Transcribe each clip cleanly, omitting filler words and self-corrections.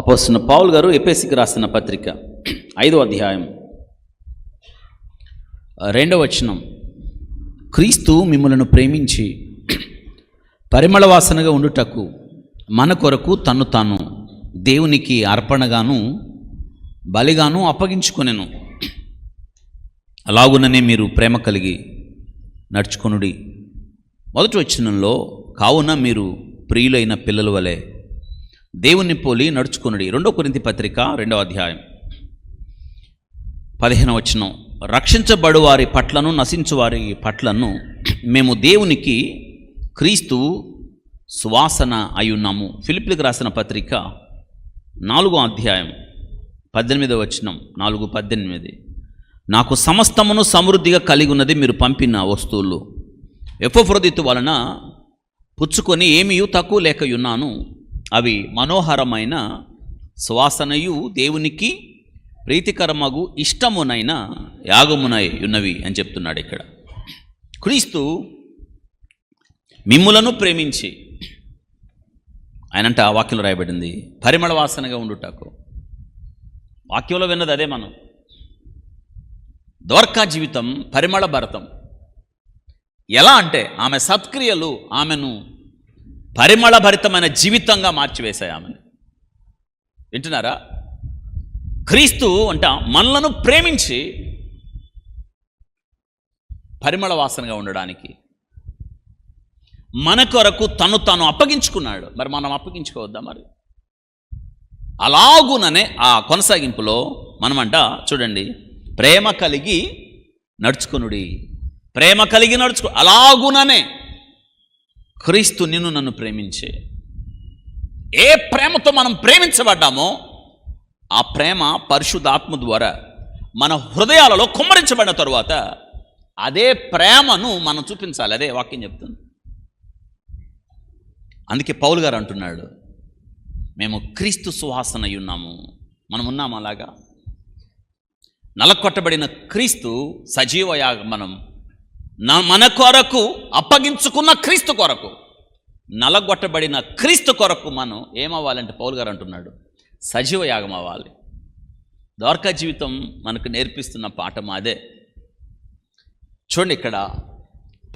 అపోస్తలుడైన పౌలు గారు ఎఫెసీకి రాసిన పత్రిక 5వ అధ్యాయం 2వ వచనం. క్రీస్తు మిమ్మలను ప్రేమించి పరిమళ వాసనగా ఉండుటకు మన కొరకు తన్ను తాను దేవునికి అర్పణగాను బలిగాను అప్పగించుకొనెను. అలాగుననే మీరు ప్రేమ కలిగి నడుచుకొనుడి. మొదటి వచనంలో కావున మీరు ప్రియులైన పిల్లల వలె దేవుని పోలి నడుచుకొనుడి. 2 కొరింథీ పత్రిక 2వ అధ్యాయం 15వ వచనం. రక్షించబడు వారి పట్లను నశించు వారి పట్లను మేము దేవునికి క్రీస్తు సువాసన అయ్యున్నాము. ఫిలిప్పీలకు రాసిన పత్రిక 4వ అధ్యాయం 18వ వచనం. 4:18. నాకు సమస్తమును సమృద్ధిగా కలిగి ఉన్నది మీరు పంపిన వస్తువులు ఎపఫ్రోదితు వలన పుచ్చుకొని ఏమీ తక్కువ లేకయున్నాను. అవి మనోహరమైన సువాసనయు దేవునికి ప్రీతికరమగు ఇష్టమునైన యాగమునై ఉన్నవి అని చెప్తున్నాడు ఇక్కడ. క్రీస్తు మిమ్ములను ప్రేమించి, ఆయనంట వాక్యంలో రాయబడింది పరిమళ వాసనగా ఉండుటకు. వాక్యంలో విన్నది అదే. మనం దోర్కా జీవితం పరిమళ భరితం. ఎలా అంటే ఆమె సత్క్రియలు ఆమెను పరిమళ భరితమైన జీవితంగా మార్చివేశాయి ఆమెను. వింటున్నారా? క్రీస్తు అంట మనలను ప్రేమించి పరిమళ వాసనగా ఉండడానికి మన కొరకు తను తాను అప్పగించుకున్నాడు. మరి మనం అప్పగించుకోవద్దా? మరి అలాగుననే ఆ కొనసాగింపులో మనమంట చూడండి, ప్రేమ కలిగి నడుచుకునుడి. ప్రేమ కలిగి నడుచుకో. అలాగుననే క్రీస్తు నిన్ను నన్ను ప్రేమించే, ఏ ప్రేమతో మనం ప్రేమించబడ్డామో ఆ ప్రేమ పరిశుద్ధాత్మ ద్వారా మన హృదయాలలో కుమ్మరించబడిన తరువాత అదే ప్రేమను మనం చూపించాలి. అదే వాక్యం చెప్తుంది. అందుకే పౌలు గారు అంటున్నాడు, మేము క్రీస్తు సువాసన అయి ఉన్నాము. మనం ఉన్నాము అలాగా. నలకొట్టబడిన క్రీస్తు సజీవ యాగం. మనం మన కొరకు అప్పగించుకున్న క్రీస్తు కొరకు, నలగొట్టబడిన క్రీస్తు కొరకు మనం ఏమవ్వాలంటే పౌలు గారు అంటున్నాడు, సజీవ యాగం అవ్వాలి. ద్వారకా జీవితం మనకు నేర్పిస్తున్న పాఠం అదే. చూడండి, ఇక్కడ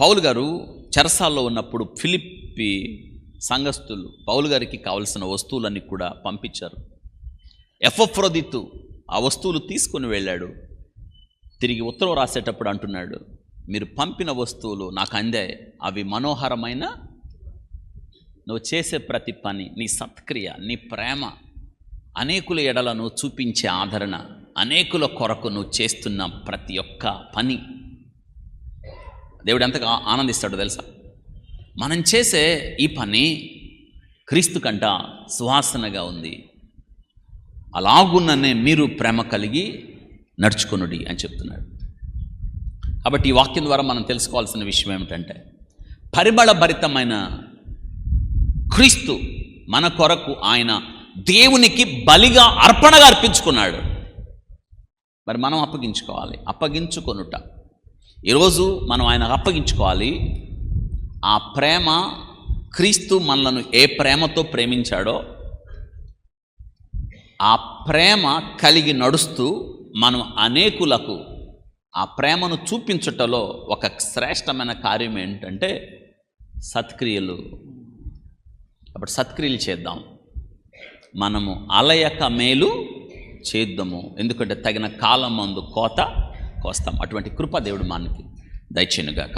పౌలు గారు చెరసాల్లో ఉన్నప్పుడు ఫిలిప్పీ సంఘస్థులు పౌలు గారికి కావలసిన వస్తువులన్నీ కూడా పంపించారు. ఎపఫ్రోదితు ఆ వస్తువులు తీసుకొని వెళ్ళాడు. తిరిగి ఉత్తరం రాసేటప్పుడు అంటున్నాడు, మీరు పంపిన వస్తువులు నాకు అందాయి. అవి మనోహరమైన, నువ్వు చేసే ప్రతి పని, నీ సత్క్రియ, నీ ప్రేమ, అనేకుల ఎడలను చూపించే ఆదరణ, అనేకుల కొరకు నువ్వు చేస్తున్న ప్రతి ఒక్క పని దేవుడు ఎంతగా ఆనందిస్తాడో తెలుసా? మనం చేసే ఈ పని క్రీస్తు కంట సువాసనగా ఉంది. అలాగున్ననే మీరు ప్రేమ కలిగి నడుచుకొనుడి అని చెప్తున్నాడు. కాబట్టి ఈ వాక్యం ద్వారా మనం తెలుసుకోవాల్సిన విషయం ఏమిటంటే, పరిమళ భరితమైన క్రీస్తు మన కొరకు ఆయన దేవునికి బలిగా అర్పణగా అర్పించుకున్నాడు. మరి మనం అప్పగించుకోవాలి. అప్పగించుకొనుట. ఈరోజు మనం ఆయనకు అప్పగించుకోవాలి. ఆ ప్రేమ, క్రీస్తు మనలను ఏ ప్రేమతో ప్రేమించాడో ఆ ప్రేమ కలిగి నడుస్తూ మనం అనేకులకు ఆ ప్రేమను చూపించుటలో ఒక శ్రేష్టమైన కార్యం ఏంటంటే సత్క్రియలు. అప్పుడు సత్క్రియలు చేద్దాం. మనము అలయక మేలు చేద్దాము, ఎందుకంటే తగిన కాలం మందు కోత కోస్తాం. అటువంటి కృప దేవుడు మనకి దయచేయునుగాక.